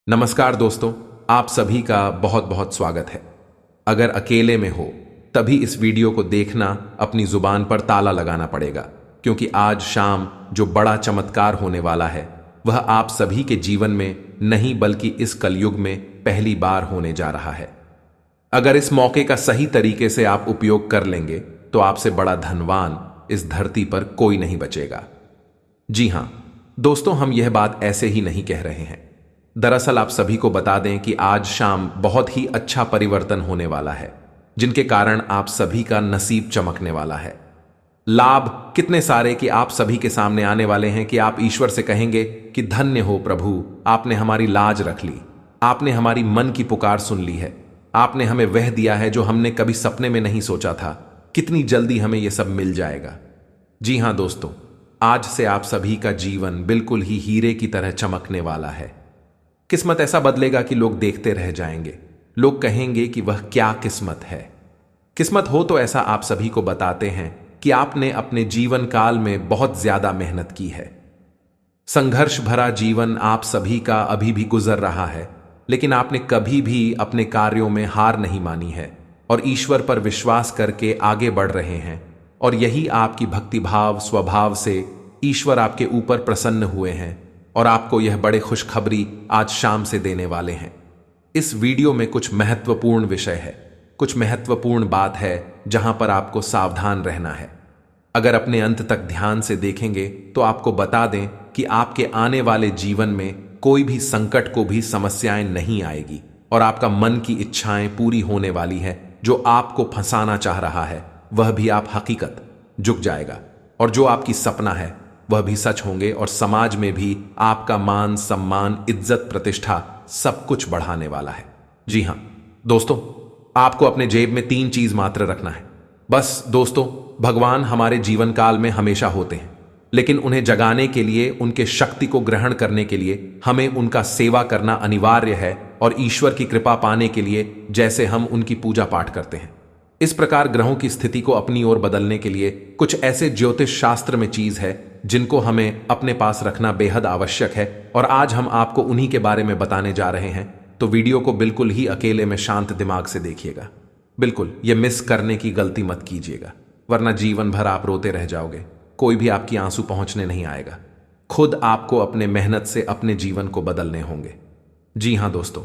नमस्कार दोस्तों, आप सभी का बहुत बहुत स्वागत है। अगर अकेले में हो तभी इस वीडियो को देखना, अपनी जुबान पर ताला लगाना पड़ेगा, क्योंकि आज शाम जो बड़ा चमत्कार होने वाला है वह आप सभी के जीवन में नहीं बल्कि इस कलयुग में पहली बार होने जा रहा है। अगर इस मौके का सही तरीके से आप उपयोग कर लेंगे तो आपसे बड़ा धनवान इस धरती पर कोई नहीं बचेगा। जी हां दोस्तों, हम यह बात ऐसे ही नहीं कह रहे हैं। दरअसल आप सभी को बता दें कि आज शाम बहुत ही अच्छा परिवर्तन होने वाला है, जिनके कारण आप सभी का नसीब चमकने वाला है। लाभ कितने सारे कि आप सभी के सामने आने वाले हैं कि आप ईश्वर से कहेंगे कि धन्य हो प्रभु, आपने हमारी लाज रख ली, आपने हमारी मन की पुकार सुन ली है, आपने हमें वह दिया है जो हमने कभी सपने में नहीं सोचा था। कितनी जल्दी हमें यह सब मिल जाएगा। जी हां दोस्तों, आज से आप सभी का जीवन बिल्कुल ही हीरे की तरह चमकने वाला है। किस्मत ऐसा बदलेगा कि लोग देखते रह जाएंगे। लोग कहेंगे कि वह क्या किस्मत है। किस्मत हो तो ऐसा आप सभी को बताते हैं कि आपने अपने जीवन काल में बहुत ज्यादा मेहनत की है। संघर्ष भरा जीवन आप सभी का अभी भी गुजर रहा है, लेकिन आपने कभी भी अपने कार्यों में हार नहीं मानी है और ईश्वर पर विश्वास करके आगे बढ़ रहे हैं। और यही आपकी भक्तिभाव स्वभाव से ईश्वर आपके ऊपर प्रसन्न हुए हैं और आपको यह बड़े खुशखबरी आज शाम से देने वाले हैं। इस वीडियो में कुछ महत्वपूर्ण विषय है, कुछ महत्वपूर्ण बात है जहां पर आपको सावधान रहना है। अगर अपने अंत तक ध्यान से देखेंगे तो आपको बता दें कि आपके आने वाले जीवन में कोई भी संकट को भी समस्याएं नहीं आएगी और आपका मन की इच्छाएं पूरी होने वाली है। जो आपको फंसाना चाह रहा है वह भी आप हकीकत झुक जाएगा और जो आपकी सपना है वह भी सच होंगे और समाज में भी आपका मान सम्मान इज्जत प्रतिष्ठा सब कुछ बढ़ाने वाला है। जी हां दोस्तों, आपको अपने जेब में 3 चीज मात्र रखना है। बस दोस्तों, भगवान हमारे जीवन काल में हमेशा होते हैं, लेकिन उन्हें जगाने के लिए, उनके शक्ति को ग्रहण करने के लिए हमें उनका सेवा करना अनिवार्य है और ईश्वर की कृपा पाने के लिए जैसे हम उनकी पूजा पाठ करते हैं। इस प्रकार ग्रहों की स्थिति को अपनी ओर बदलने के लिए कुछ ऐसे ज्योतिष शास्त्र में चीज है जिनको हमें अपने पास रखना बेहद आवश्यक है और आज हम आपको उन्हीं के बारे में बताने जा रहे हैं। तो वीडियो को बिल्कुल ही अकेले में शांत दिमाग से देखिएगा। बिल्कुल ये मिस करने की गलती मत कीजिएगा, वरना जीवन भर आप रोते रह जाओगे। कोई भी आपकी आंसू पहुंचने नहीं आएगा। खुद आपको अपने मेहनत से अपने जीवन को बदलने होंगे। जी हां दोस्तों,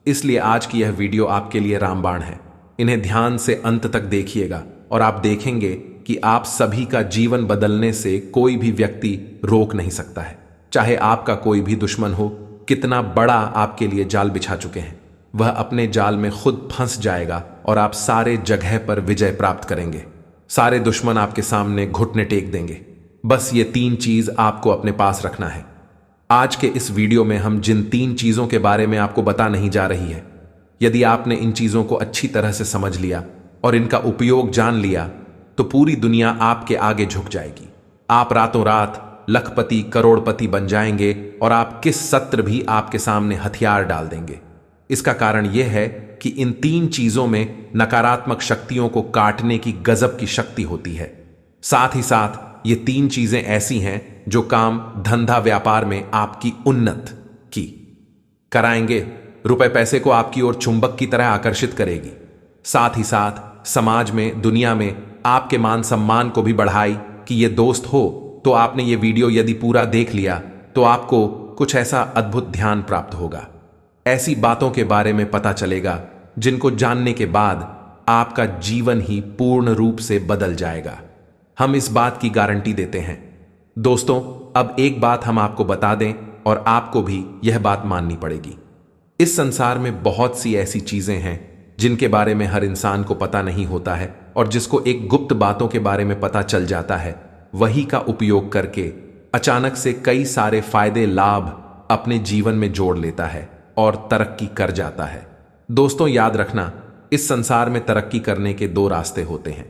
इसलिए आज की यह वीडियो आपके लिए रामबाण है। इन्हें ध्यान से अंत तक देखिएगा और आप देखेंगे कि आप सभी का जीवन बदलने से कोई भी व्यक्ति रोक नहीं सकता है। चाहे आपका कोई भी दुश्मन हो, कितना बड़ा आपके लिए जाल बिछा चुके हैं, वह अपने जाल में खुद फंस जाएगा और आप सारे जगह पर विजय प्राप्त करेंगे। सारे दुश्मन आपके सामने घुटने टेक देंगे। बस ये 3 चीज आपको अपने पास रखना है। आज के इस वीडियो में हम जिन 3 चीजों के बारे में आपको बता नहीं जा रही है, यदि आपने इन चीजों को अच्छी तरह से समझ लिया और इनका उपयोग जान लिया तो पूरी दुनिया आपके आगे झुक जाएगी। आप रातों रात लखपति करोड़पति बन जाएंगे और आप किस सत्र भी आपके सामने हथियार डाल देंगे। इसका कारण यह है कि इन 3 चीजों में नकारात्मक शक्तियों को काटने की गजब की शक्ति होती है। साथ ही साथ ये 3 चीजें ऐसी हैं जो काम धंधा व्यापार में आपकी उन्नत की कराएंगे, रुपए पैसे को आपकी ओर चुंबक की तरह आकर्षित करेगी। साथ ही साथ समाज में, दुनिया में आपके मान सम्मान को भी बढ़ाई कि ये दोस्त हो तो आपने ये वीडियो यदि पूरा देख लिया तो आपको कुछ ऐसा अद्भुत ध्यान प्राप्त होगा। ऐसी बातों के बारे में पता चलेगा जिनको जानने के बाद आपका जीवन ही पूर्ण रूप से बदल जाएगा। हम इस बात की गारंटी देते हैं। दोस्तों, अब एक बात हम आपको बता दें और आपको भी यह बात माननी पड़ेगी। इस संसार में बहुत सी ऐसी चीजें हैं जिनके बारे में हर इंसान को पता नहीं होता है और जिसको एक गुप्त बातों के बारे में पता चल जाता है, वही का उपयोग करके अचानक से कई सारे फायदे लाभ अपने जीवन में जोड़ लेता है और तरक्की कर जाता है। दोस्तों याद रखना, इस संसार में तरक्की करने के 2 रास्ते होते हैं।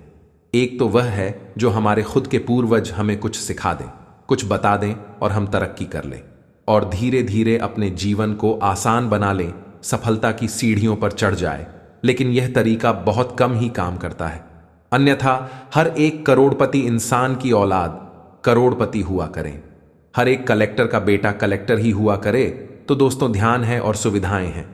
एक तो वह है जो हमारे खुद के पूर्वज हमें कुछ सिखा दें, कुछ बता दें और हम तरक्की कर लें और धीरे धीरे अपने जीवन को आसान बना लें, सफलता की सीढ़ियों पर चढ़ जाए। लेकिन यह तरीका बहुत कम ही काम करता है। अन्यथा हर एक करोड़पति इंसान की औलाद करोड़पति हुआ करें, हर एक कलेक्टर का बेटा कलेक्टर ही हुआ करे, तो दोस्तों ध्यान है और सुविधाएं हैं,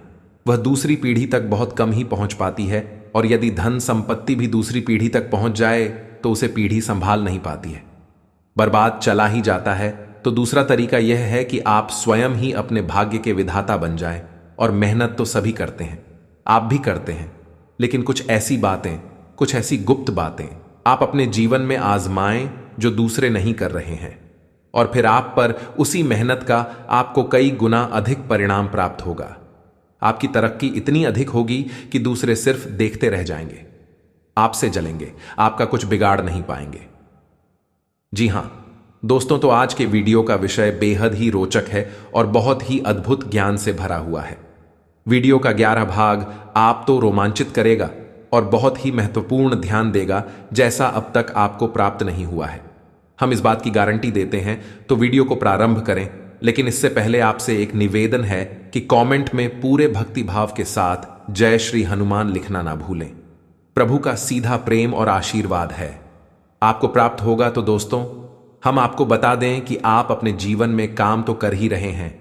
वह दूसरी पीढ़ी तक बहुत कम ही पहुंच पाती है, और यदि धन संपत्ति भी दूसरी पीढ़ी तक पहुंच जाए तो उसे पीढ़ी संभाल नहीं पाती है, बर्बाद चला ही जाता है। तो दूसरा तरीका यह है कि आप स्वयं ही अपने भाग्य के विधाता बन जाएं। और मेहनत तो सभी करते हैं, आप भी करते हैं, लेकिन कुछ ऐसी बातें, कुछ ऐसी गुप्त बातें आप अपने जीवन में आजमाएं जो दूसरे नहीं कर रहे हैं, और फिर आप पर उसी मेहनत का आपको कई गुना अधिक परिणाम प्राप्त होगा। आपकी तरक्की इतनी अधिक होगी कि दूसरे सिर्फ देखते रह जाएंगे, आपसे जलेंगे, आपका कुछ बिगाड़ नहीं पाएंगे। जी हां दोस्तों, तो आज के वीडियो का विषय बेहद ही रोचक है और बहुत ही अद्भुत ज्ञान से भरा हुआ है। वीडियो का 11 भाग आप तो रोमांचित करेगा और बहुत ही महत्वपूर्ण ध्यान देगा, जैसा अब तक आपको प्राप्त नहीं हुआ है। हम इस बात की गारंटी देते हैं, तो वीडियो को प्रारंभ करें। लेकिन इससे पहले आपसे एक निवेदन है कि कमेंट में पूरे भक्ति भाव के साथ जय श्री हनुमान लिखना ना भूलें। प्रभु का सीधा प्रेम और आशीर्वाद है, आपको प्राप्त होगा। तो दोस्तों, हम आपको बता दें कि आप अपने जीवन में काम तो कर ही रहे हैं,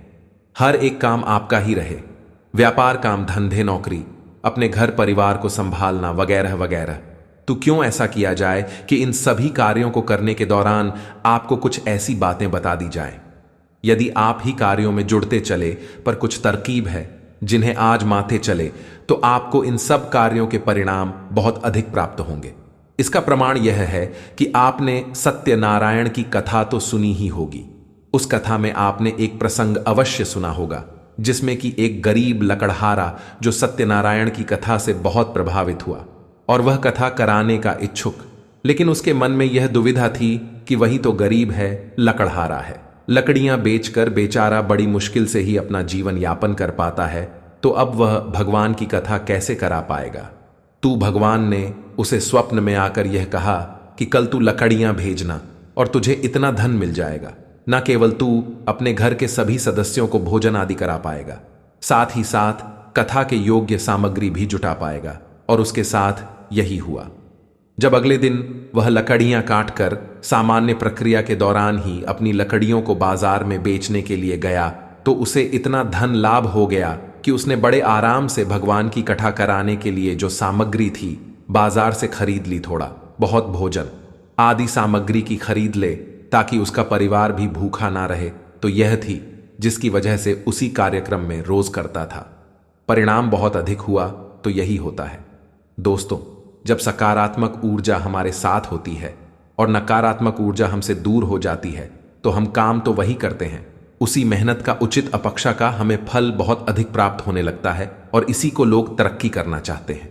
हर एक काम आपका ही रहे, व्यापार, काम, धंधे, नौकरी, अपने घर परिवार को संभालना वगैरह वगैरह। तो क्यों ऐसा किया जाए कि इन सभी कार्यों को करने के दौरान आपको कुछ ऐसी बातें बता दी जाएं। यदि आप ही कार्यों में जुड़ते चले, पर कुछ तरकीब है जिन्हें आज माथे चले, तो आपको इन सब कार्यों के परिणाम बहुत अधिक प्राप्त होंगे। इसका प्रमाण यह है कि आपने सत्यनारायण की कथा तो सुनी ही होगी। उस कथा में आपने एक प्रसंग अवश्य सुना होगा, जिसमें कि एक गरीब लकड़हारा जो सत्यनारायण की कथा से बहुत प्रभावित हुआ और वह कथा कराने का इच्छुक, लेकिन उसके मन में यह दुविधा थी कि वही तो गरीब है, लकड़हारा है, लकड़ियां बेचकर बेचारा बड़ी मुश्किल से ही अपना जीवन यापन कर पाता है, तो अब वह भगवान की कथा कैसे करा पाएगा। तू भगवान ने उसे स्वप्न में आकर यह कहा कि कल तू लकड़ियां भेजना और तुझे इतना धन मिल जाएगा, न केवल तू अपने घर के सभी सदस्यों को भोजन आदि करा पाएगा, साथ ही साथ कथा के योग्य सामग्री भी जुटा पाएगा। और उसके साथ यही हुआ। जब अगले दिन वह लकड़ियां काटकर सामान्य प्रक्रिया के दौरान ही अपनी लकड़ियों को बाजार में बेचने के लिए गया, तो उसे इतना धन लाभ हो गया कि उसने बड़े आराम से भगवान की कथा कराने के लिए जो सामग्री थी बाजार से खरीद ली। थोड़ा बहुत भोजन आदि सामग्री की खरीद ले ताकि उसका परिवार भी भूखा ना रहे। तो यह थी जिसकी वजह से उसी कार्यक्रम में रोज करता था। परिणाम बहुत अधिक हुआ। तो यही होता है दोस्तों, जब सकारात्मक ऊर्जा हमारे साथ होती है और नकारात्मक ऊर्जा हमसे दूर हो जाती है, तो हम काम तो वही करते हैं, उसी मेहनत का उचित अपेक्षा का हमें फल बहुत अधिक प्राप्त होने लगता है, और इसी को लोग तरक्की करना चाहते हैं।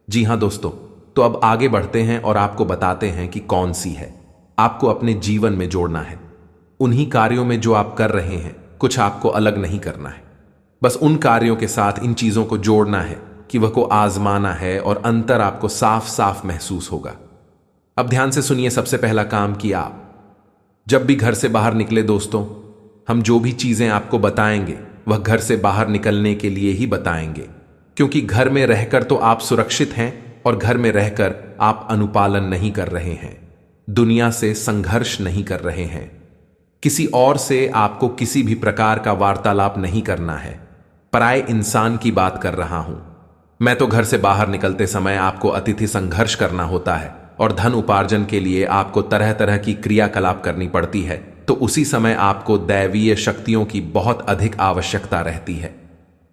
जी हां दोस्तों, तो अब आगे बढ़ते हैं और आपको बताते हैं कि कौन सी है आपको अपने जीवन में जोड़ना है। उन्हीं कार्यों में जो आप कर रहे हैं, कुछ आपको अलग नहीं करना है, बस उन कार्यों के साथ इन चीजों को जोड़ना है कि वह को आजमाना है, और अंतर आपको साफ साफ महसूस होगा। अब ध्यान से सुनिए। सबसे पहला काम कि आप जब भी घर से बाहर निकले दोस्तों, हम जो भी चीजें आपको बताएंगे वह घर से बाहर निकलने के लिए ही बताएंगे, क्योंकि घर में रहकर तो आप सुरक्षित हैं और घर में रहकर आप अनुपालन नहीं कर रहे हैं, दुनिया से संघर्ष नहीं कर रहे हैं, किसी और से आपको किसी भी प्रकार का वार्तालाप नहीं करना है। पराये इंसान की बात कर रहा हूं मैं। तो घर से बाहर निकलते समय आपको अतिथि संघर्ष करना होता है और धन उपार्जन के लिए आपको तरह तरह की क्रियाकलाप करनी पड़ती है। तो उसी समय आपको दैवीय शक्तियों की बहुत अधिक आवश्यकता रहती है।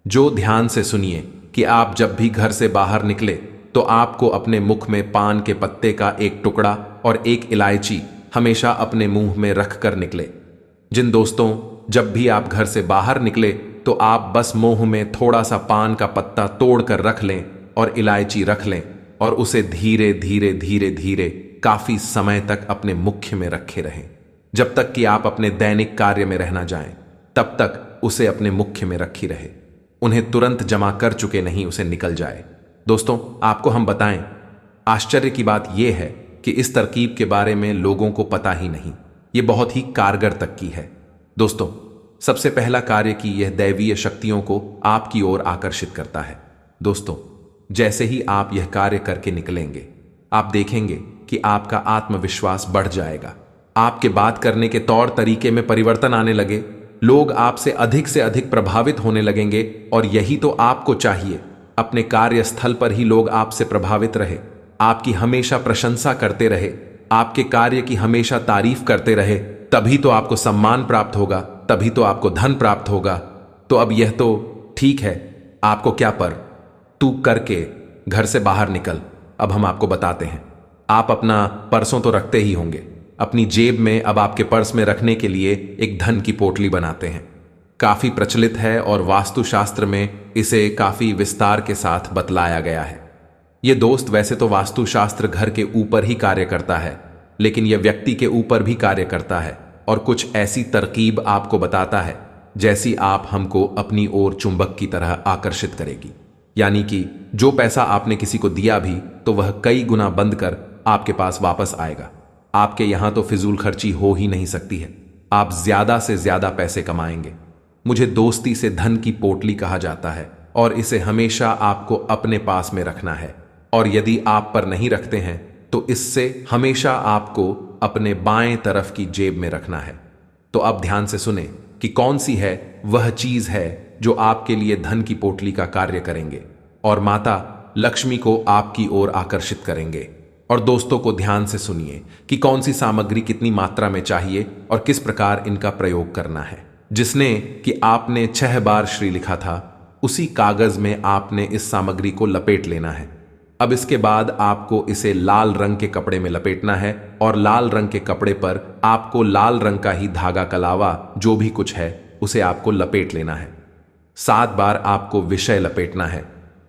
जो ध्यान से सुनिए कि आप जब भी घर से बाहर निकले, तो आपको अपने मुख में पान के पत्ते का एक टुकड़ा और एक इलायची हमेशा अपने मुंह में रख कर निकले। जिन दोस्तों जब भी आप घर से बाहर निकले, तो आप बस मुंह में थोड़ा सा पान का पत्ता तोड़ कर रख लें और इलायची रख लें, और उसे धीरे धीरे धीरे धीरे काफी समय तक अपने मुख्य में रखे रहें। जब तक कि आप अपने दैनिक कार्य में रहना जाएं, तब तक उसे अपने मुख्य में रखी रहे। उन्हें तुरंत जमा कर चुके नहीं उसे निकल जाए। दोस्तों, आपको हम बताएं, आश्चर्य की बात यह है कि इस तरकीब के बारे में लोगों को पता ही नहीं। ये बहुत ही कारगर तक की है। दोस्तों, सबसे पहला कार्य कि यह दैवीय शक्तियों को आपकी ओर आकर्षित करता है। दोस्तों, जैसे ही आप यह कार्य करके निकलेंगे, आप देखेंगे कि आपका आत्मविश्वास बढ़ जाएगा, आपके बात करने के तौर तरीके में परिवर्तन आने लगे, लोग आपसे अधिक प्रभावित होने लगेंगे और यही तो आपको चाहिए। अपने कार्यस्थल पर ही लोग आपसे प्रभावित रहे, आपकी हमेशा प्रशंसा करते रहे, आपके कार्य की हमेशा तारीफ करते रहे, तभी तो आपको सम्मान प्राप्त होगा, तभी तो आपको धन प्राप्त होगा। तो अब यह तो ठीक है, आपको क्या पर तू करके घर से बाहर निकल। अब हम आपको बताते हैं। आप अपना पर्सों तो रखते ही होंगे, अपनी जेब में अब आपके पर्स में रखने के लिए एक धन की पोटली बनाते हैं। काफी प्रचलित है और वास्तुशास्त्र में इसे काफी विस्तार के साथ बतलाया गया है। यह दोस्त वैसे तो वास्तुशास्त्र घर के ऊपर ही कार्य करता है, लेकिन यह व्यक्ति के ऊपर भी कार्य करता है और कुछ ऐसी तरकीब आपको बताता है जैसी आप हमको अपनी ओर चुंबक की तरह आकर्षित करेगी। यानी कि जो पैसा आपने किसी को दिया भी तो वह कई गुना बंद कर आपके पास वापस आएगा। आपके यहां तो फिजूल खर्ची हो ही नहीं सकती है, आप ज्यादा से ज्यादा पैसे कमाएंगे। मुझे दोस्ती से धन की पोटली कहा जाता है और इसे हमेशा आपको अपने पास में रखना है, और यदि आप पर नहीं रखते हैं तो इससे हमेशा आपको अपने बाएं तरफ की जेब में रखना है। तो अब ध्यान से सुने कि कौन सी है वह चीज है जो आपके लिए धन की पोटली का कार्य करेंगे और माता लक्ष्मी को आपकी ओर आकर्षित करेंगे। और दोस्तों को ध्यान से सुनिए कि कौन सी सामग्री कितनी मात्रा में चाहिए और किस प्रकार इनका प्रयोग करना है। जिसने कि आपने 6 बार श्री लिखा था, उसी कागज में आपने इस सामग्री को लपेट लेना है। अब इसके बाद आपको इसे लाल रंग के कपड़े में लपेटना है और लाल रंग के कपड़े पर आपको लाल रंग का ही धागा के अलावा जो भी कुछ है उसे आपको लपेट लेना है। 7 बार आपको विषय लपेटना है।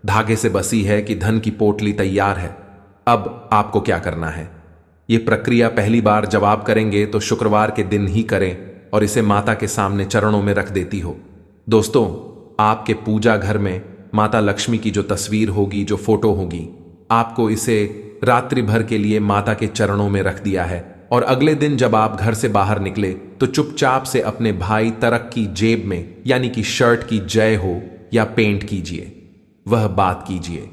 धागे से बसी है कि धन की पोटली तैयार है। अब आपको क्या करना है, यह प्रक्रिया पहली बार जब आप करेंगे तो शुक्रवार के दिन ही करें और इसे माता के सामने चरणों में रख देती हो। दोस्तों, आपके पूजा घर में माता लक्ष्मी की जो तस्वीर होगी, जो फोटो होगी, आपको इसे रात्रि भर के लिए माता के चरणों में रख दिया है और अगले दिन जब आप घर से बाहर निकले तो चुपचाप से अपने भाई तरक की जेब में यानी कि शर्ट की जय हो या पेंट कीजिए, वह बात कीजिए।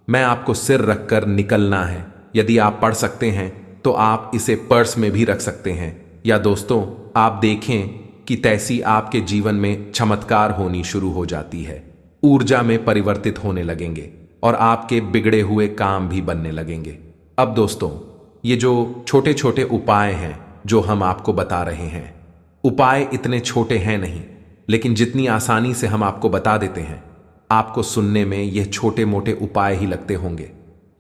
मैं आपको सिर रखकर निकलना है। यदि आप पढ़ सकते हैं तो आप इसे पर्स में भी रख सकते हैं। या दोस्तों, आप देखें कि तैसी आपके जीवन में चमत्कार होनी शुरू हो जाती है, ऊर्जा में परिवर्तित होने लगेंगे और आपके बिगड़े हुए काम भी बनने लगेंगे। अब दोस्तों, ये जो छोटे छोटे उपाय हैं जो हम आपको बता रहे हैं, उपाय इतने छोटे हैं नहीं, लेकिन जितनी आसानी से हम आपको बता देते हैं, आपको सुनने में यह छोटे मोटे उपाय ही लगते होंगे।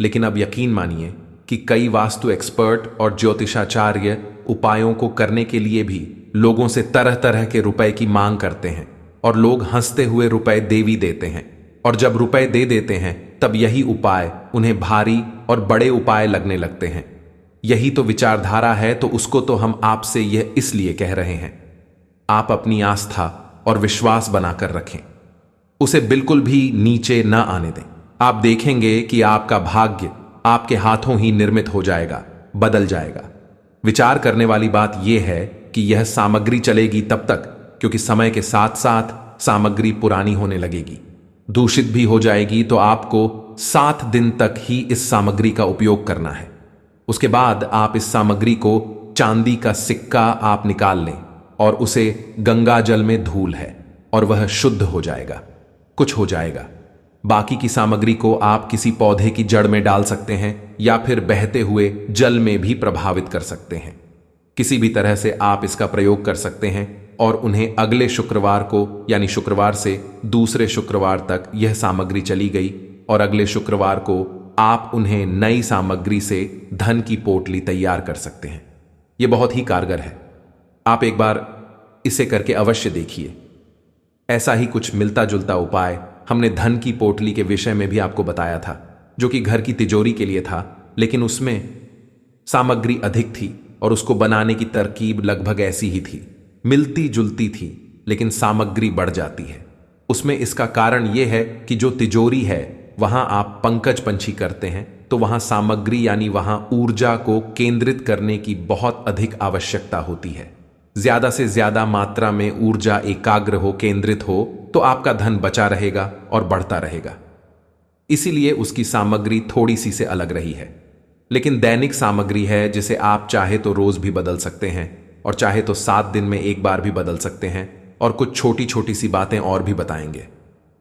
लेकिन अब यकीन मानिए कि कई वास्तु एक्सपर्ट और ज्योतिषाचार्य उपायों को करने के लिए भी लोगों से तरह तरह के रुपए की मांग करते हैं और लोग हंसते हुए रुपए दे भी देते हैं। और जब रुपए दे देते हैं तब यही उपाय उन्हें भारी और बड़े उपाय लगने लगते हैं। यही तो विचारधारा है, तो उसको तो हम आपसे यह इसलिए कह रहे हैं, आप अपनी आस्था और विश्वास बनाकर रखें, उसे बिल्कुल भी नीचे न आने दें। आप देखेंगे कि आपका भाग्य आपके हाथों ही निर्मित हो जाएगा, बदल जाएगा। विचार करने वाली बात यह है कि यह सामग्री चलेगी तब तक क्योंकि समय के साथ साथ सामग्री पुरानी होने लगेगी, दूषित भी हो जाएगी। तो आपको 7 दिन तक ही इस सामग्री का उपयोग करना है। उसके बाद आप इस सामग्री को चांदी का सिक्का आप निकाल लें और उसे गंगा जल में धूल है और वह शुद्ध हो जाएगा, कुछ हो जाएगा। बाकी की सामग्री को आप किसी पौधे की जड़ में डाल सकते हैं या फिर बहते हुए जल में भी प्रभावित कर सकते हैं। किसी भी तरह से आप इसका प्रयोग कर सकते हैं और उन्हें अगले शुक्रवार को यानी शुक्रवार से दूसरे शुक्रवार तक यह सामग्री चली गई और अगले शुक्रवार को आप उन्हें नई सामग्री से धन की पोटली तैयार कर सकते हैं। यह बहुत ही कारगर है, आप एक बार इसे करके अवश्य देखिए। ऐसा ही कुछ मिलता जुलता उपाय हमने धन की पोटली के विषय में भी आपको बताया था, जो कि घर की तिजोरी के लिए था, लेकिन उसमें सामग्री अधिक थी और उसको बनाने की तरकीब लगभग ऐसी ही थी, मिलती जुलती थी, लेकिन सामग्री बढ़ जाती है। उसमें इसका कारण यह है कि जो तिजोरी है वहां आप पंकज पंछी करते हैं, तो वहां सामग्री यानी वहां ऊर्जा को केंद्रित करने की बहुत अधिक आवश्यकता होती है। ज्यादा से ज्यादा मात्रा में ऊर्जा एकाग्र हो, केंद्रित हो, तो आपका धन बचा रहेगा और बढ़ता रहेगा। इसीलिए उसकी सामग्री थोड़ी सी से अलग रही है, लेकिन दैनिक सामग्री है जिसे आप चाहे तो रोज भी बदल सकते हैं और चाहे तो 7 दिन में एक बार भी बदल सकते हैं और कुछ छोटी छोटी सी बातें और भी बताएंगे।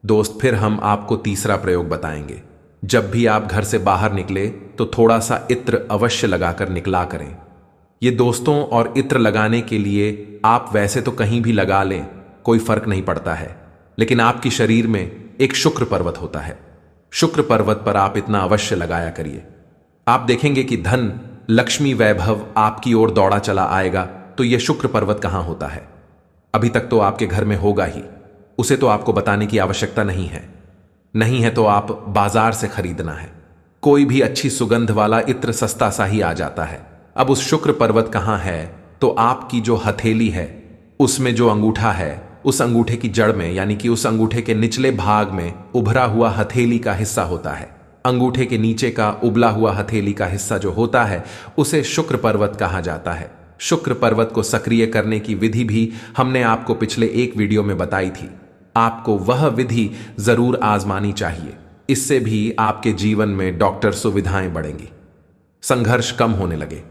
दोस्त, फिर हम आपको तीसरा प्रयोग बताएंगे। जब भी आप घर से बाहर निकले तो थोड़ा सा इत्र अवश्य लगाकर निकला करें। ये दोस्तों, और इत्र लगाने के लिए आप वैसे तो कहीं भी लगा लें, कोई फर्क नहीं पड़ता है, लेकिन आपकी शरीर में एक शुक्र पर्वत होता है। शुक्र पर्वत पर आप इतना अवश्य लगाया करिए। आप देखेंगे कि धन, लक्ष्मी, वैभव आपकी ओर दौड़ा चला आएगा। तो यह शुक्र पर्वत कहां होता है? अभी तक तो आपके घर में होगा ही, उसे तो आपको बताने की आवश्यकता नहीं है। नहीं है तो आप बाजार से खरीदना है। कोई भी अच्छी सुगंध वाला इत्र सस्ता सा ही आ जाता है। अब उस शुक्र पर्वत कहां है? तो आपकी जो हथेली है उसमें जो अंगूठा है, उस अंगूठे की जड़ में, यानी कि उस अंगूठे के निचले भाग में उभरा हुआ हथेली का हिस्सा होता है। अंगूठे के नीचे का उबला हुआ हथेली का हिस्सा जो होता है उसे शुक्र पर्वत कहा जाता है। शुक्र पर्वत को सक्रिय करने की विधि भी हमने आपको पिछले एक वीडियो में बताई थी। आपको वह विधि जरूर आजमानी चाहिए। इससे भी आपके जीवन में डॉक्टर सुविधाएं बढ़ेंगी, संघर्ष कम होने लगे।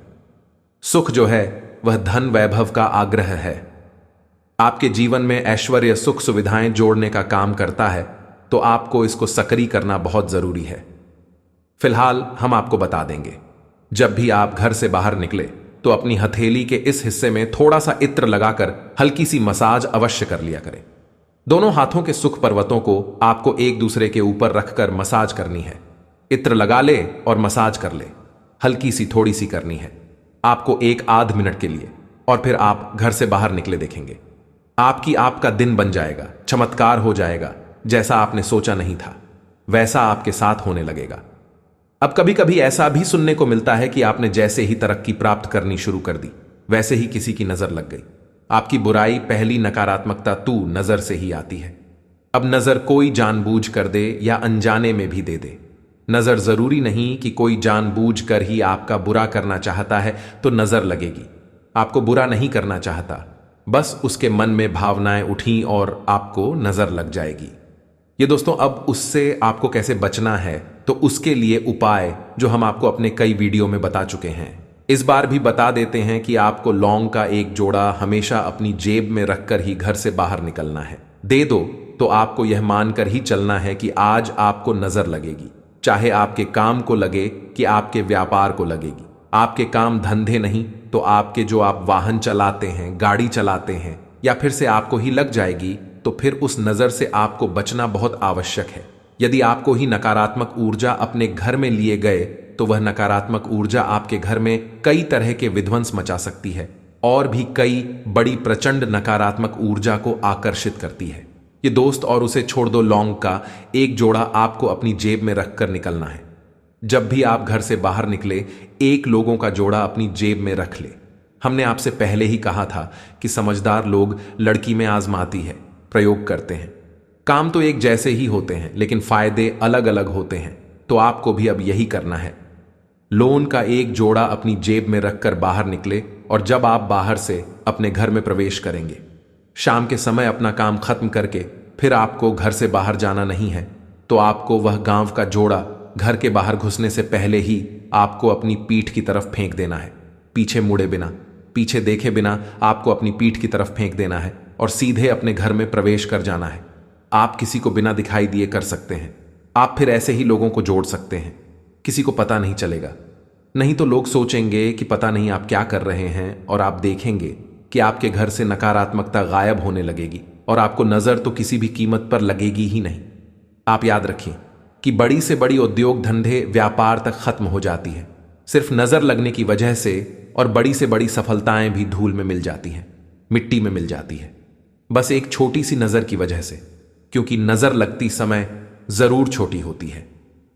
सुख जो है वह धन वैभव का आग्रह है। आपके जीवन में ऐश्वर्य, सुख, सुविधाएं जोड़ने का काम करता है, तो आपको इसको सक्रिय करना बहुत जरूरी है। फिलहाल हम आपको बता देंगे, जब भी आप घर से बाहर निकले तो अपनी हथेली के इस हिस्से में थोड़ा सा इत्र लगाकर हल्की सी मसाज अवश्य कर लिया करें। दोनों हाथों के सुख पर्वतों को आपको एक दूसरे के ऊपर रखकर मसाज करनी है। इत्र लगा ले और मसाज कर ले, हल्की सी, थोड़ी सी करनी है आपको, एक आध मिनट के लिए, और फिर आप घर से बाहर निकले देखेंगे आपका दिन बन जाएगा, चमत्कार हो जाएगा। जैसा आपने सोचा नहीं था वैसा आपके साथ होने लगेगा। अब कभी कभी ऐसा भी सुनने को मिलता है कि आपने जैसे ही तरक्की प्राप्त करनी शुरू कर दी वैसे ही किसी की नजर लग गई। आपकी बुराई, पहली नकारात्मकता तू नजर से ही आती है। अब नजर कोई जानबूझ कर दे या अनजाने में भी दे दे, नजर जरूरी नहीं कि कोई जानबूझ कर ही आपका बुरा करना चाहता है तो नजर लगेगी। आपको बुरा नहीं करना चाहता, बस उसके मन में भावनाएं उठी और आपको नजर लग जाएगी। ये दोस्तों, अब उससे आपको कैसे बचना है तो उसके लिए उपाय जो हम आपको अपने कई वीडियो में बता चुके हैं, इस बार भी बता देते हैं कि आपको लौंग का एक जोड़ा हमेशा अपनी जेब में रखकर ही घर से बाहर निकलना है। दे दो तो आपको यह मानकर ही चलना है कि आज आपको नजर लगेगी, चाहे आपके काम को लगे कि आपके व्यापार को लगेगी। आपके काम धंधे नहीं तो आपके जो आप वाहन चलाते हैं, गाड़ी चलाते हैं, या फिर से आपको ही लग जाएगी। तो फिर उस नजर से आपको बचना बहुत आवश्यक है। यदि आपको ही नकारात्मक ऊर्जा अपने घर में लिए गए तो वह नकारात्मक ऊर्जा आपके घर में कई तरह के विध्वंस मचा सकती है और भी कई बड़ी प्रचंड नकारात्मक ऊर्जा को आकर्षित करती है। ये दोस्त, और उसे छोड़ दो, लौंग का एक जोड़ा आपको अपनी जेब में रखकर निकलना है। जब भी आप घर से बाहर निकले, एक लोगों का जोड़ा अपनी जेब में रख ले। हमने आपसे पहले ही कहा था कि समझदार लोग लड़की में आजमाती है, प्रयोग करते हैं। काम तो एक जैसे ही होते हैं लेकिन फायदे अलग अलग होते हैं, तो आपको भी अब यही करना है। लोन का एक जोड़ा अपनी जेब में रखकर बाहर निकले, और जब आप बाहर से अपने घर में प्रवेश करेंगे, शाम के समय अपना काम खत्म करके फिर आपको घर से बाहर जाना नहीं है, तो आपको वह गांव का जोड़ा घर के बाहर घुसने से पहले ही आपको अपनी पीठ की तरफ फेंक देना है। पीछे मुड़े बिना, पीछे देखे बिना आपको अपनी पीठ की तरफ फेंक देना है और सीधे अपने घर में प्रवेश कर जाना है। आप किसी को बिना दिखाई दिए कर सकते हैं। आप फिर ऐसे ही लोगों को जोड़ सकते हैं, किसी को पता नहीं चलेगा। नहीं तो लोग सोचेंगे कि पता नहीं आप क्या कर रहे हैं, और आप देखेंगे कि आपके घर से नकारात्मकता गायब होने लगेगी और आपको नजर तो किसी भी कीमत पर लगेगी ही नहीं। आप याद रखिए कि बड़ी से बड़ी उद्योग, धंधे, व्यापार तक खत्म हो जाती है सिर्फ नजर लगने की वजह से, और बड़ी से बड़ी सफलताएं भी धूल में मिल जाती हैं, मिट्टी में मिल जाती है, बस एक छोटी सी नजर की वजह से। क्योंकि नजर लगती समय जरूर छोटी होती है,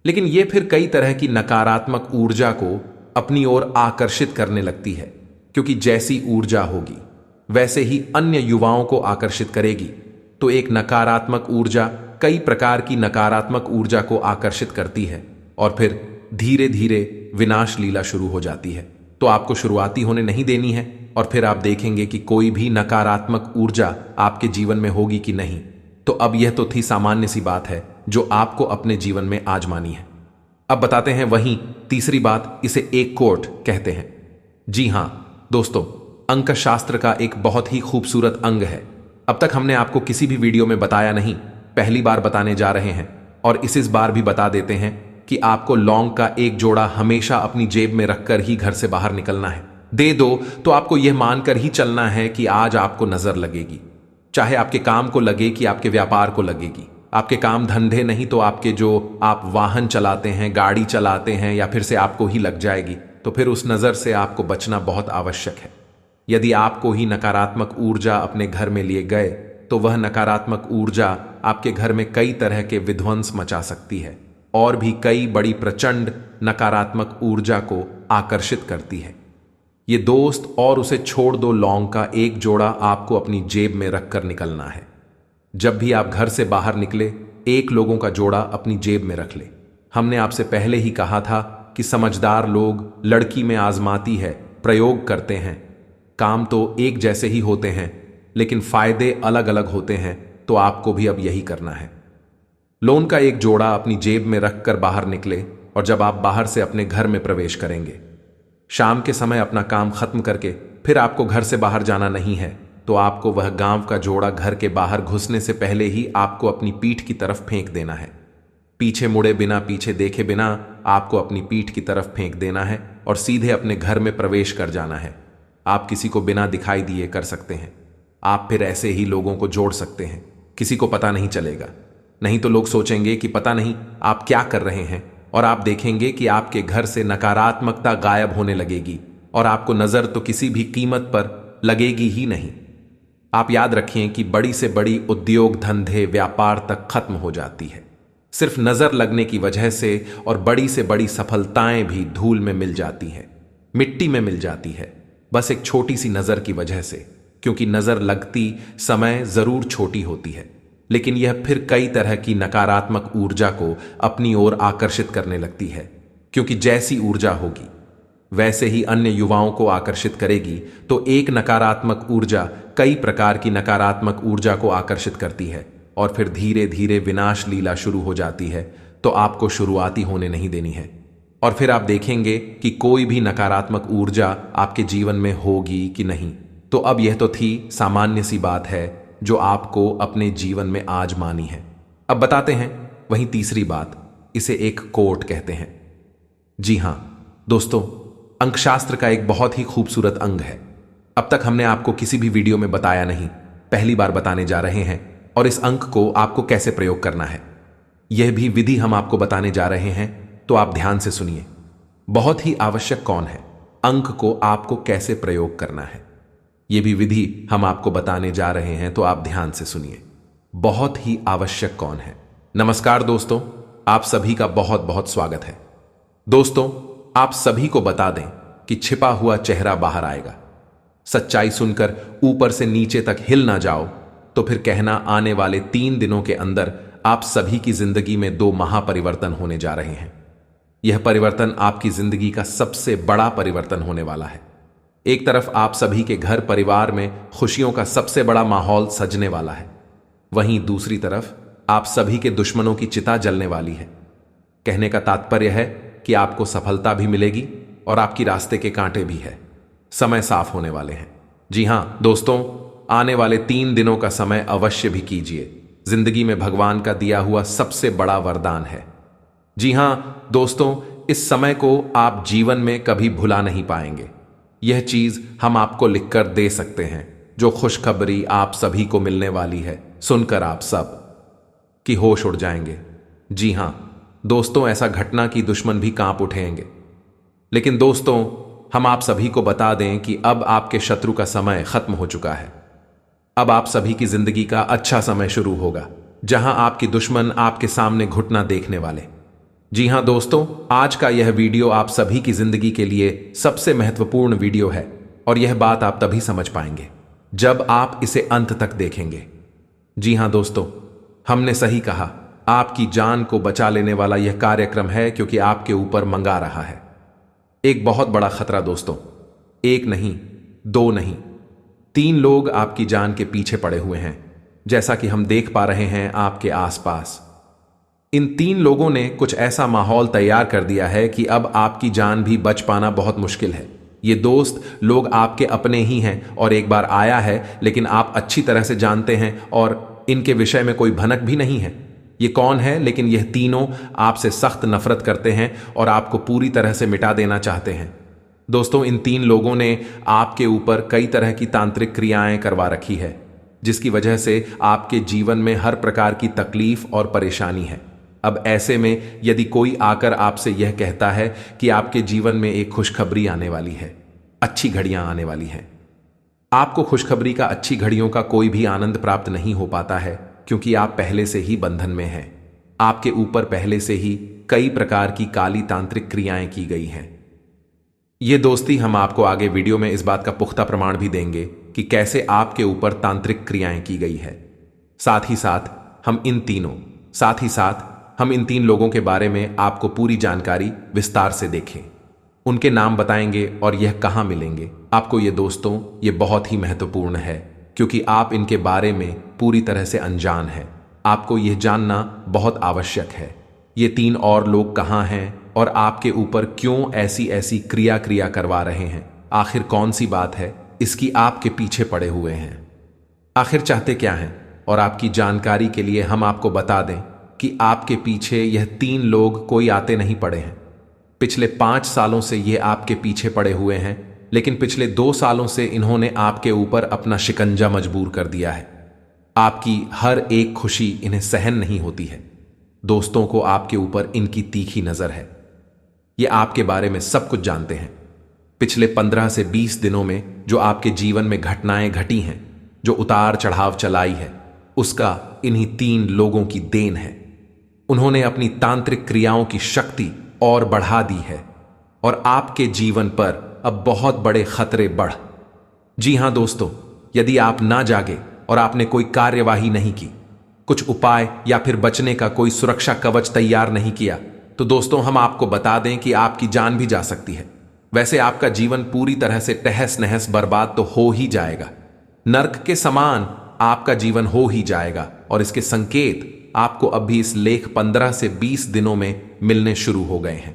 लेकिन यह फिर कई तरह की नकारात्मक ऊर्जा को अपनी ओर आकर्षित करने लगती है, क्योंकि जैसी ऊर्जा होगी वैसे ही अन्य युवाओं को आकर्षित करेगी। तो एक नकारात्मक ऊर्जा कई प्रकार की नकारात्मक ऊर्जा को आकर्षित करती है, और फिर धीरे धीरे विनाश लीला शुरू हो जाती है। तो आपको शुरुआती होने नहीं देनी है, और फिर आप देखेंगे कि कोई भी नकारात्मक ऊर्जा आपके जीवन में होगी कि नहीं। तो अब यह तो थी सामान्य सी बात है जो आपको अपने जीवन में आजमानी है। अब बताते हैं वहीं तीसरी बात, इसे एक कोट कहते हैं। जी हां दोस्तों, अंक शास्त्र का एक बहुत ही खूबसूरत अंग है। अब तक हमने आपको किसी भी वीडियो में बताया नहीं, पहली बार बताने जा रहे हैं और इस बार भी बता देते हैं कि आपको लौंग का एक जोड़ा हमेशा अपनी जेब में रखकर ही घर से बाहर निकलना है। दे दो तो आपको यह मानकर ही चलना है कि आज आपको नजर लगेगी, चाहे आपके काम को लगे कि आपके व्यापार को लगेगी। आपके काम धंधे नहीं तो आपके जो आप वाहन चलाते हैं, गाड़ी चलाते हैं, या फिर से आपको ही लग जाएगी। तो फिर उस नजर से आपको बचना बहुत आवश्यक है। यदि आपको ही नकारात्मक ऊर्जा अपने घर में लिए गए तो वह नकारात्मक ऊर्जा आपके घर में कई तरह के विध्वंस मचा सकती है और भी कई बड़ी प्रचंड नकारात्मक ऊर्जा को आकर्षित करती है। ये दोस्त और उसे छोड़ दो लौंग का एक जोड़ा आपको अपनी जेब में रखकर निकलना है। जब भी आप घर से बाहर निकले, एक लोगों का जोड़ा अपनी जेब में रख ले। हमने आपसे पहले ही कहा था कि समझदार लोग लड़की में आजमाती है, प्रयोग करते हैं। काम तो एक जैसे ही होते हैं लेकिन फायदे अलग अलग होते हैं, तो आपको भी अब यही करना है। लोन का एक जोड़ा अपनी जेब में रखकर बाहर निकले और जब आप बाहर से अपने घर में प्रवेश करेंगे, शाम के समय अपना काम खत्म करके फिर आपको घर से बाहर जाना नहीं है, तो आपको वह गांव का जोड़ा घर के बाहर घुसने से पहले ही आपको अपनी पीठ की तरफ फेंक देना है। पीछे मुड़े बिना, पीछे देखे बिना आपको अपनी पीठ की तरफ फेंक देना है और सीधे अपने घर में प्रवेश कर जाना है। आप किसी को बिना दिखाई दिए कर सकते हैं। आप फिर ऐसे ही लोगों को जोड़ सकते हैं, किसी को पता नहीं चलेगा। नहीं तो लोग सोचेंगे कि पता नहीं आप क्या कर रहे हैं, और आप देखेंगे कि आपके घर से नकारात्मकता गायब होने लगेगी और आपको नजर तो किसी भी कीमत पर लगेगी ही नहीं। आप याद रखें कि बड़ी से बड़ी उद्योग, धंधे, व्यापार तक खत्म हो जाती है सिर्फ नजर लगने की वजह से, और बड़ी से बड़ी सफलताएं भी धूल में मिल जाती हैं, मिट्टी में मिल जाती है, बस एक छोटी सी नजर की वजह से। क्योंकि नजर लगती समय जरूर छोटी होती है, लेकिन यह फिर कई तरह की नकारात्मक ऊर्जा को अपनी ओर आकर्षित करने लगती है। क्योंकि जैसी ऊर्जा होगी वैसे ही अन्य युवाओं को आकर्षित करेगी। तो एक नकारात्मक ऊर्जा कई प्रकार की नकारात्मक ऊर्जा को आकर्षित करती है और फिर धीरे धीरे विनाश लीला शुरू हो जाती है। तो आपको शुरुआती होने नहीं देनी है और फिर आप देखेंगे कि कोई भी नकारात्मक ऊर्जा आपके जीवन में होगी कि नहीं। तो अब यह तो थी सामान्य सी बात है जो आपको अपने जीवन में आजमानी है। अब बताते हैं वहीं तीसरी बात, इसे एक कोट कहते हैं। जी हां दोस्तों, अंकशास्त्र का एक बहुत ही खूबसूरत अंग है। अब तक हमने आपको किसी भी वीडियो में बताया नहीं, पहली बार बताने जा रहे हैं। और इस अंक को आपको कैसे प्रयोग करना है, यह भी विधि हम आपको बताने जा रहे हैं, तो आप ध्यान से सुनिए। बहुत ही आवश्यक कौन है, अंक को आपको कैसे प्रयोग करना है, यह भी विधि हम आपको बताने जा रहे हैं, तो आप ध्यान से सुनिए। बहुत ही आवश्यक कौन है। नमस्कार दोस्तों, आप सभी का बहुत बहुत स्वागत है। दोस्तों, आप सभी को बता दें कि छिपा हुआ चेहरा बाहर आएगा। सच्चाई सुनकर ऊपर से नीचे तक हिल ना जाओ, तो फिर कहना आने वाले 3 दिनों के अंदर आप सभी की जिंदगी में 2 महापरिवर्तन होने जा रहे हैं। यह परिवर्तन आपकी जिंदगी का सबसे बड़ा परिवर्तन होने वाला है। एक तरफ आप सभी के घर परिवार में खुशियों का सबसे बड़ा माहौल सजने वाला है, वहीं दूसरी तरफ आप सभी के दुश्मनों की चिता जलने वाली है। कहने का तात्पर्य है कि आपको सफलता भी मिलेगी और आपकी रास्ते के कांटे भी है। समय साफ होने वाले हैं। जी हां दोस्तों, आने वाले 3 दिनों का समय अवश्य भी कीजिए। जिंदगी में भगवान का दिया हुआ सबसे बड़ा वरदान है। जी हां दोस्तों, इस समय को आप जीवन में कभी भुला नहीं पाएंगे। यह चीज हम आपको लिखकर दे सकते हैं, जो खुशखबरी आप सभी को मिलने वाली है, सुनकर आप सब की होश उड़ जाएंगे। जी हां दोस्तों, ऐसा घटना कि दुश्मन भी कांप उठेंगे। लेकिन दोस्तों, हम आप सभी को बता दें कि अब आपके शत्रु का समय खत्म हो चुका है। अब आप सभी की जिंदगी का अच्छा समय शुरू होगा, जहां आपके दुश्मन आपके सामने घुटना देखने वाले। जी हां दोस्तों, आज का यह वीडियो आप सभी की जिंदगी के लिए सबसे महत्वपूर्ण वीडियो है, और यह बात आप तभी समझ पाएंगे जब आप इसे अंत तक देखेंगे। जी हां दोस्तों, हमने सही कहा, आपकी जान को बचा लेने वाला यह कार्यक्रम है, क्योंकि आपके ऊपर मंगा रहा है एक बहुत बड़ा खतरा। दोस्तों, 1 नहीं, 2 नहीं, 3 लोग आपकी जान के पीछे पड़े हुए हैं, जैसा कि हम देख पा रहे हैं आपके आसपास। इन 3 लोगों ने कुछ ऐसा माहौल तैयार कर दिया है कि अब आपकी जान भी बच पाना बहुत मुश्किल है। ये दोस्त लोग आपके अपने ही हैं और एक बार आया है, लेकिन आप अच्छी तरह से जानते हैं और इनके विषय में कोई भनक भी नहीं है। ये कौन है? लेकिन यह तीनों आपसे सख्त नफरत करते हैं और आपको पूरी तरह से मिटा देना चाहते हैं। दोस्तों, इन 3 लोगों ने आपके ऊपर कई तरह की तांत्रिक क्रियाएं करवा रखी है, जिसकी वजह से आपके जीवन में हर प्रकार की तकलीफ और परेशानी है। अब ऐसे में यदि कोई आकर आपसे यह कहता है कि आपके जीवन में एक खुशखबरी आने वाली है, अच्छी घड़ियां आने वाली हैं, आपको खुशखबरी का, अच्छी घड़ियों का कोई भी आनंद प्राप्त नहीं हो पाता है, क्योंकि आप पहले से ही बंधन में हैं। आपके ऊपर पहले से ही कई प्रकार की काली तांत्रिक क्रियाएं की गई हैं। ये दोस्ती हम आपको आगे वीडियो में इस बात का पुख्ता प्रमाण भी देंगे कि कैसे आपके ऊपर तांत्रिक क्रियाएं की गई है। साथ ही साथ हम इन 3 लोगों के बारे में आपको पूरी जानकारी विस्तार से देखें, उनके नाम बताएंगे और यह कहां मिलेंगे आपको। ये दोस्तों, ये बहुत ही महत्वपूर्ण है, क्योंकि आप इनके बारे में पूरी तरह से अनजान हैं। आपको यह जानना बहुत आवश्यक है। ये 3 और लोग कहां हैं और आपके ऊपर क्यों ऐसी ऐसी क्रिया करवा रहे हैं? आखिर कौन सी बात है इसकी आपके पीछे पड़े हुए हैं? आखिर चाहते क्या हैं? और आपकी जानकारी के लिए हम आपको बता दें कि आपके पीछे यह 3 लोग कोई आते नहीं पड़े हैं। पिछले 5 सालों से ये आपके पीछे पड़े हुए हैं, लेकिन पिछले 2 सालों से इन्होंने आपके ऊपर अपना शिकंजा मजबूर कर दिया है। आपकी हर एक खुशी इन्हें सहन नहीं होती है। दोस्तों को आपके ऊपर इनकी तीखी नजर है। ये आपके बारे में सब कुछ जानते हैं। पिछले 15 से 20 दिनों में जो आपके जीवन में घटनाएं घटी हैं, जो उतार चढ़ाव चलाई है, उसका इन्हीं 3 लोगों की देन है। उन्होंने अपनी तांत्रिक क्रियाओं की शक्ति और बढ़ा दी है और आपके जीवन पर अब बहुत बड़े खतरे बढ़। जी हां दोस्तों, यदि आप ना जागे और आपने कोई कार्यवाही नहीं की, कुछ उपाय या फिर बचने का कोई सुरक्षा कवच तैयार नहीं किया, तो दोस्तों हम आपको बता दें कि आपकी जान भी जा सकती है। वैसे आपका जीवन पूरी तरह से तहस नहस बर्बाद तो हो ही जाएगा। नर्क के समान आपका जीवन हो ही जाएगा और इसके संकेत आपको अभी इस लेख 15 से 20 दिनों में मिलने शुरू हो गए हैं।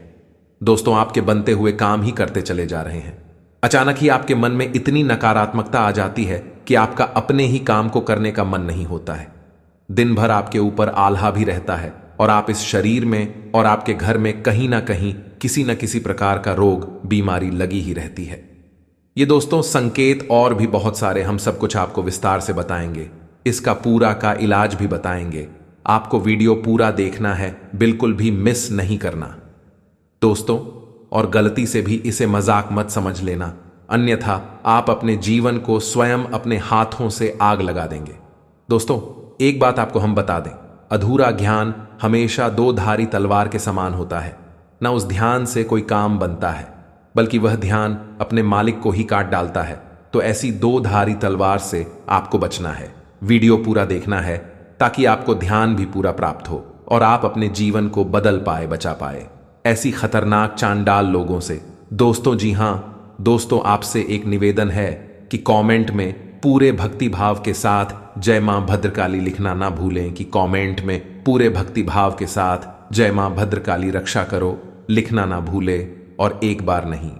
दोस्तों, आपके बनते हुए काम ही करते चले जा रहे हैं। अचानक ही आपके मन में इतनी नकारात्मकता आ जाती है कि आपका अपने ही काम को करने का मन नहीं होता है। दिन भर आपके ऊपर आल्हा भी रहता है और आप इस शरीर में और आपके घर में कहीं ना कहीं किसी न किसी प्रकार का रोग, बीमारी लगी ही रहती है। ये दोस्तों संकेत और भी बहुत सारे हम सब कुछ आपको विस्तार से बताएंगे। इसका पूरा का इलाज भी बताएंगे। आपको वीडियो पूरा देखना है, बिल्कुल भी मिस नहीं करना दोस्तों। और गलती से भी इसे मजाक मत समझ लेना, अन्यथा आप अपने जीवन को स्वयं अपने हाथों से आग लगा देंगे। दोस्तों, एक बात आपको हम बता दें, अधूरा ज्ञान हमेशा 2 धारी तलवार के समान होता है। ना उस ध्यान से कोई काम बनता है, बल्कि वह ध्यान अपने मालिक को ही काट डालता है। तो ऐसी 2 धारी तलवार से आपको बचना है। वीडियो पूरा देखना है ताकि आपको ध्यान भी पूरा प्राप्त हो और आप अपने जीवन को बदल पाए, बचा पाए ऐसी खतरनाक चांडाल लोगों से। दोस्तों, जी हां दोस्तों, आपसे एक निवेदन है कि कमेंट में पूरे भक्ति भाव के साथ जय मां भद्रकाली लिखना ना भूलें, कि कमेंट में पूरे भक्ति भाव के साथ जय मां भद्रकाली रक्षा करो लिखना ना भूले। और एक बार नहीं,